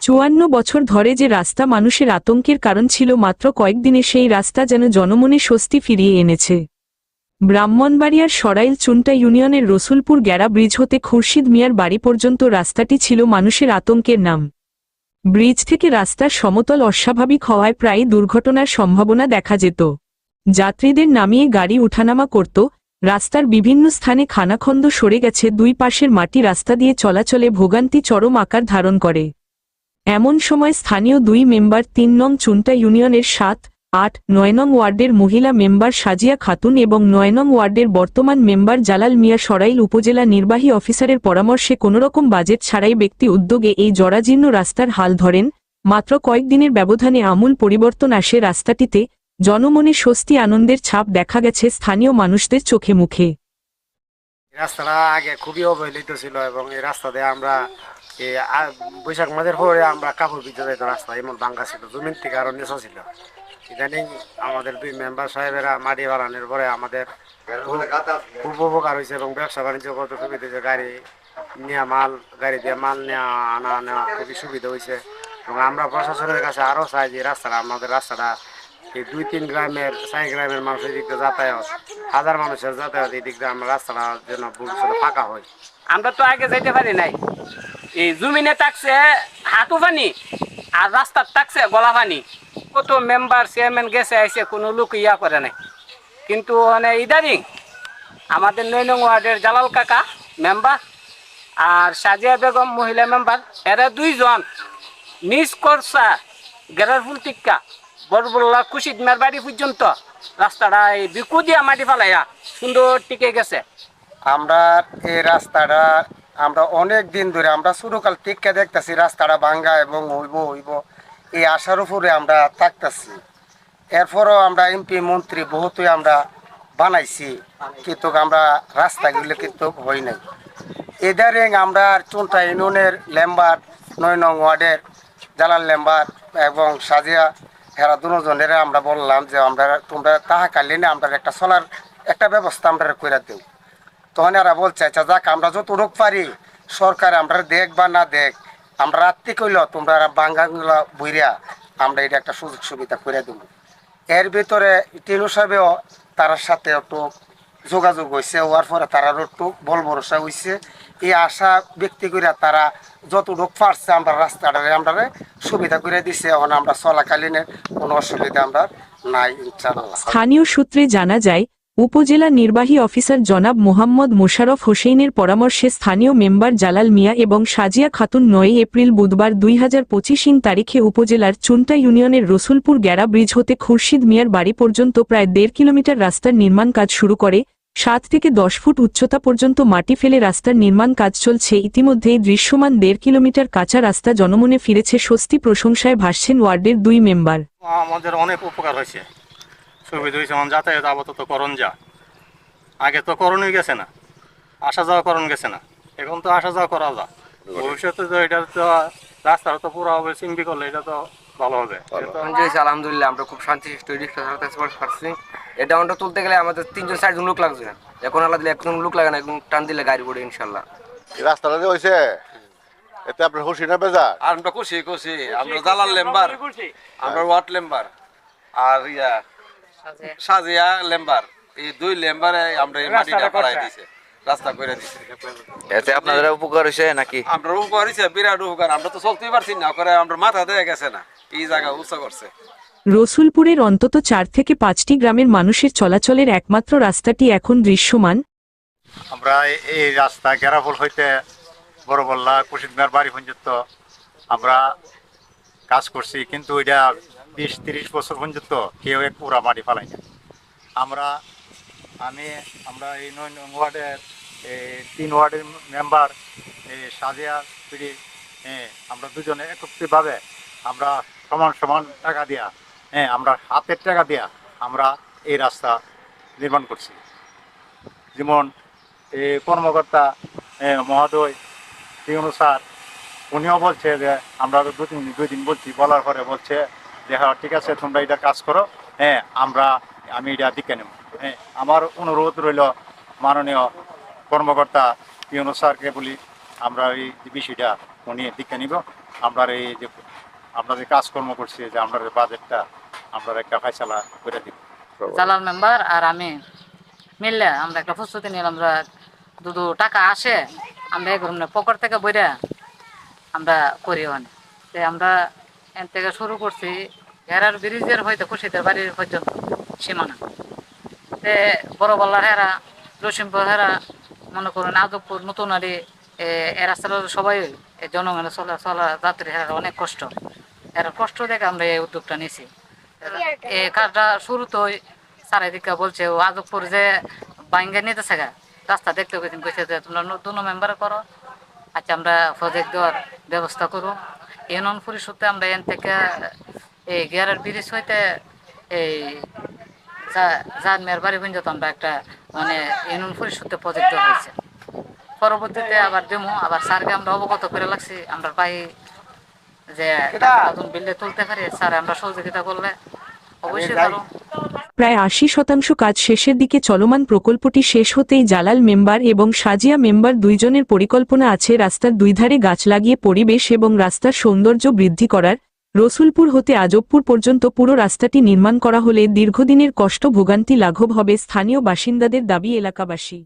৫৪ বছর ধরে যে রাস্তা মানুষের আতঙ্কের কারণ ছিল, মাত্র কয়েকদিনে সেই রাস্তা যেন জনমনে স্বস্তি ফিরিয়ে এনেছে। ব্রাহ্মণবাড়িয়ার সরাইল চুন্টা ইউনিয়নের রসুলপুর গ্যারা ব্রিজ হতে খুরশিদ মিয়ার বাড়ি পর্যন্ত রাস্তাটি ছিল মানুষের আতঙ্কের নাম। ব্রিজ থেকে রাস্তার সমতল অস্বাভাবিক হওয়ায় প্রায়ই দুর্ঘটনার সম্ভাবনা দেখা যেত। যাত্রীদের নামিয়ে গাড়ি উঠানামা করত। রাস্তার বিভিন্ন স্থানে খানাখন্দ সরে গেছে, দুই পাশের মাটি রাস্তা দিয়ে চলাচলে ভোগান্তি চরম আকার ধারণ করে। এমন সময় স্থানীয় ২ মেম্বার ৩ নং চুন্টা ইউনিয়নের ৭, ৮, ৯ নং ওয়ার্ডের মহিলা মেম্বার সাজিয়া খাতুন এবং ৯ নং ওয়ার্ডের বর্তমান মেম্বার জালাল মিয়া সরাইল উপজেলা নির্বাহী অফিসারের পরামর্শে কোনোরকম বাজেট ছাড়াই ব্যক্তি উদ্যোগে এই জরাজীর্ণ রাস্তার হাল ধরেন। মাত্র কয়েকদিনের ব্যবধানে আমূল পরিবর্তন আসে রাস্তাটিতে। জনমনে স্বস্তি, আনন্দের ছাপ দেখা গেছে স্থানীয় মানুষদের চোখে মুখে। রাস্তাটা আগে খুবই অবহেলিত ছিল এবং এই রাস্তা দিয়ে আমরা বৈশাখ মাসের পরে আমরা কাপড় ভিজে যাইতাম। রাস্তা এমন ভাঙ্গা ছিল, জমিন থেকে আরো নেশা ছিল। ইদানিং আমাদের ২ মেম্বার সাহেবেরা মাটি বাড়ানোর পরে আমাদের খুব উপকার হয়েছে এবং ব্যবসা বাণিজ্য কত সুবিধা হয়েছে। গাড়ি দিয়ে মাল নেওয়া নেওয়া খুবই সুবিধা হয়েছে এবং আমরা প্রশাসনের কাছে আরও চাই যে আমাদের রাস্তাটা এই ২-৩ গ্রামের ৪ গ্রামের মানুষের দিক দিয়ে যাতায়াত, হাজার মানুষের যাতায়াত, এই দিক দিয়ে আমরা রাস্তাটার জন্য ভবিষ্যতে ফাঁকা হয়। আমরা তো আগে যাইতে পারি নাই, এই জমিনে থাকছে হাঁটু পানি আর রাস্তার থাকছে গলা পানি। কত মেম্বার চেয়ারম্যান গেছে আইসে, কোনো লোক ইয়া করে নাই। কিন্তু মানে ইদানিং আমাদের ৯ নং ওয়ার্ডের জালাল কাকা মেম্বার আর সাজিয়া বেগম মহিলা মেম্বার, এরা ২ জন মিস করছা গেরারফুল টিক্কা বড়বল্লা খুশিদ মেয়ের বাড়ি পর্যন্ত রাস্তাটা এই বিকু দিয়া মাটি ফালাইয়া সুন্দর টিকে গেছে। আমরা এই রাস্তাটা আমরা অনেক দিন ধরে আমরা ছোটকাল থেকে দেখতেছি রাস্তাটা ভাঙ্গা এবং হইব এই আশার উপরে আমরা থাকতেছি। এরপরও আমরা এমপি মন্ত্রী বহুতই আমরা বানাইছি, কিন্তু আমরা রাস্তাগুলো কিন্তু হই নাই। এদারে আমরা চুন্টা ইউনিয়নের লেম্বার ৯ নং ওয়ার্ডের জালাল লেম্বার এবং সাজিয়া হেরা দুজনের আমরা বললাম যে তোমরা তাহা কালীনে আমরা একটা চলার একটা ব্যবস্থা আমরা করে দেব। তখন এরা বলছে আচ্ছা যাক, আমরা যতটুক পারি সরকার আমরা দেখ বা না দেখ, আমরা রাত্রি কইল তোমরা বাঙ্গাগুলা বইরা আমরা এটা একটা সুযোগ সুবিধা করে দেব। এর ভিতরে টিনু সাহেবেও তার সাথে একটু যোগাযোগ হয়েছে, হওয়ার পরে তারা একটু বল ভরসা হয়েছে। এই আশা ব্যক্তি করে তারা যতটুক পারছে আমরা রাস্তাটারে আমরা সুবিধা করে দিছে। এখন আমরা চলাকালীনের কোনো অসুবিধা আমরা নাই ইনশাআল্লাহ। স্থানীয় সূত্রে জানা যায়, উপজেলা নির্বাহী অফিসার জনাব মোহাম্মদ মোশাররফ হোসেনের পরামর্শে স্থানীয় মেম্বার জালাল মিয়া এবং সাজিয়া খাতুন ৯ এপ্রিল বুধবার ২০২৫ তারিখে উপজেলার চুন্টা ইউনিয়নের রসুলপুর গ্যারা ব্রিজ হতে খুরশিদ মিয়ার বাড়ি পর্যন্ত প্রায় ১.৫ কিলোমিটার রাস্তার নির্মাণ কাজ শুরু করে। ৭ থেকে ১০ ফুট উচ্চতা পর্যন্ত মাটি ফেলে রাস্তার নির্মাণ কাজ চলছে। ইতিমধ্যেই দৃশ্যমান ১.৫ কিলোমিটার কাঁচা রাস্তা জনমনে ফিরেছে স্বস্তি, প্রশংসায় ভাসছেন ওয়ার্ডের ২ মেম্বার। আমাদের অনেক উপকার হয়েছে, সুবিধা হয়েছে। আমার যাতায়াত আপাতত করণ যা, আগে তো করণই গেছে না, আসা যাওয়া করণ গেছে না, এখন তো আসা যাওয়া করা যা। ভবিষ্যতে তো এটা তো রাস্তাটা তো পুরো হবে, সিংবি করলে এটা তো ভালো হবে। আলহামদুলিল্লাহ আমরা খুব শান্তি পারছি। এটা আমরা তুলতে গেলে আমাদের ৩-৪ জন লোক লাগছে, এখন আলাদা একজন লোক লাগে না, এখন টান দিলে গাড়ি পড়ে ইনশাল্লাহ। রাস্তাটা যে হয়েছে এতে আপনার খুশি না বেজার? আর আমরা খুশি আমরা জালাল লেম্বার, আমরা ওয়ার্ড লেম্বার আর সাজিয়া লেম্বার, এই ২ লেম্বারে আমরা এই মাটিটা করাই দিছে, রাস্তা করে দিছে। এতে আপনাদের উপকার হয়েছে নাকি? আমরা উপকার হয়েছে, বিরাট উপকার। আমরা তো চলতেই পারছি না, করে আমরা মাথা দিয়ে গেছে না, এই জায়গা উঁচু করছে। রসুলপুরের অন্তত ৪ থেকে ৫টি গ্রামের মানুষের চলাচলের একমাত্র রাস্তাটি এখন দৃশ্যমান। আমরা এই রাস্তা গেরাফুল হইতে বড়বল্লা খুশিদ মিয়ার বাড়ি পর্যন্ত আমরা কাজ করছি, কিন্তু এটা ২০-৩০ বছর পর্যন্ত কেউ এক পুরা মাটি ফালাই না। আমরা এই ৯ নং ওয়ার্ডের ৩ ওয়ার্ডের মেম্বার সাজিয়া পিড়ি, আমরা দুজনে একত্রিতভাবে আমরা সমান টাকা দিয়া, আমরা হাতের টাকা দিয়া আমরা এই রাস্তা নির্মাণ করছি। যেমন এই কর্মকর্তা মহোদয় টিউনু স্যার, উনিও বলছে যে আমরা ২ দিন বলছি, বলার পরে বলছে যে হ্যাঁ ঠিক আছে তোমরা এটা কাজ করো, আমি এটা দিকে নেব। আমার অনুরোধ রইল মাননীয় কর্মকর্তা টিউনু স্যারকে বলি আমরা এই বিষয়টা উনি দীক্ষা নিব। আমরা এই যে আমরা যে কাজকর্ম করছি, যে আমরা বাজেটটা আমরা একটা ফয়সালা করে দিব। জালাল মেম্বার আর আমি মিললে আমরা একটা প্রস্তুতি নিলাম, আমরা দুটো টাকা আসে আমরা এগুলো পকেট থেকে বইরা আমরা করি অনেক। আমরা এন থেকে শুরু করছি হেরার ব্রিজের হয়তো খুশিদের বাড়ির পর্যন্ত সীমানা, বড় বল্লার হেরা, রসিমপুর হেরা, মনে করুন আজবপুর, নতুনারি, এ রাস্তাটা সবাই জনগণের চলা যাত্রী হেরার অনেক কষ্ট, এরা কষ্ট দেখে আমরা এই উদ্যোগটা নিয়েছি। এই কাজটা শুরুতেই চারিদিকে বলছে ও আজবপুর যে বাইঙ্গা নিতেছে গা রাস্তা দেখতে গেছেন, কইছে যে তোমরা নতুন মেম্বার করো, আচ্ছা আমরা প্রজেক্ট দেওয়ার ব্যবস্থা করো। ইউনিয়ন পরিষদে আমরা এন থেকে এই গিয়ারের ব্রিজ হইতে এই যার মেয়ের বাড়ি পর্যন্ত আমরা একটা মানে ইউনিয়ন পরিষদে প্রজেক্ট দেওয়া হয়েছে। পরবর্তীতে আবার দেমো আবার স্যারকে আমরা অবগত করে লাগছি, আমরা পাই যে নতুন বিল্ডে তুলতে পারি, স্যার আমরা সহযোগিতা করলে অবশ্যই পারো। প্রায় ৮০% কাজ শেষের দিকে চলমান। প্রকল্পটি শেষ হতেই জালাল মেম্বার এবং সাজিয়া মেম্বার দুইজনের পরিকল্পনা আছে রাস্তার দুই ধারে গাছ লাগিয়ে পরিবেশ এবং রাস্তার সৌন্দর্য বৃদ্ধি করার। রসুলপুর হতে আজবপুর পর্যন্ত পুরো রাস্তাটি নির্মাণ করা হলে দীর্ঘদিনের কষ্ট ভোগান্তি লাঘব হবে স্থানীয় বাসিন্দাদের দাবি এলাকাবাসী।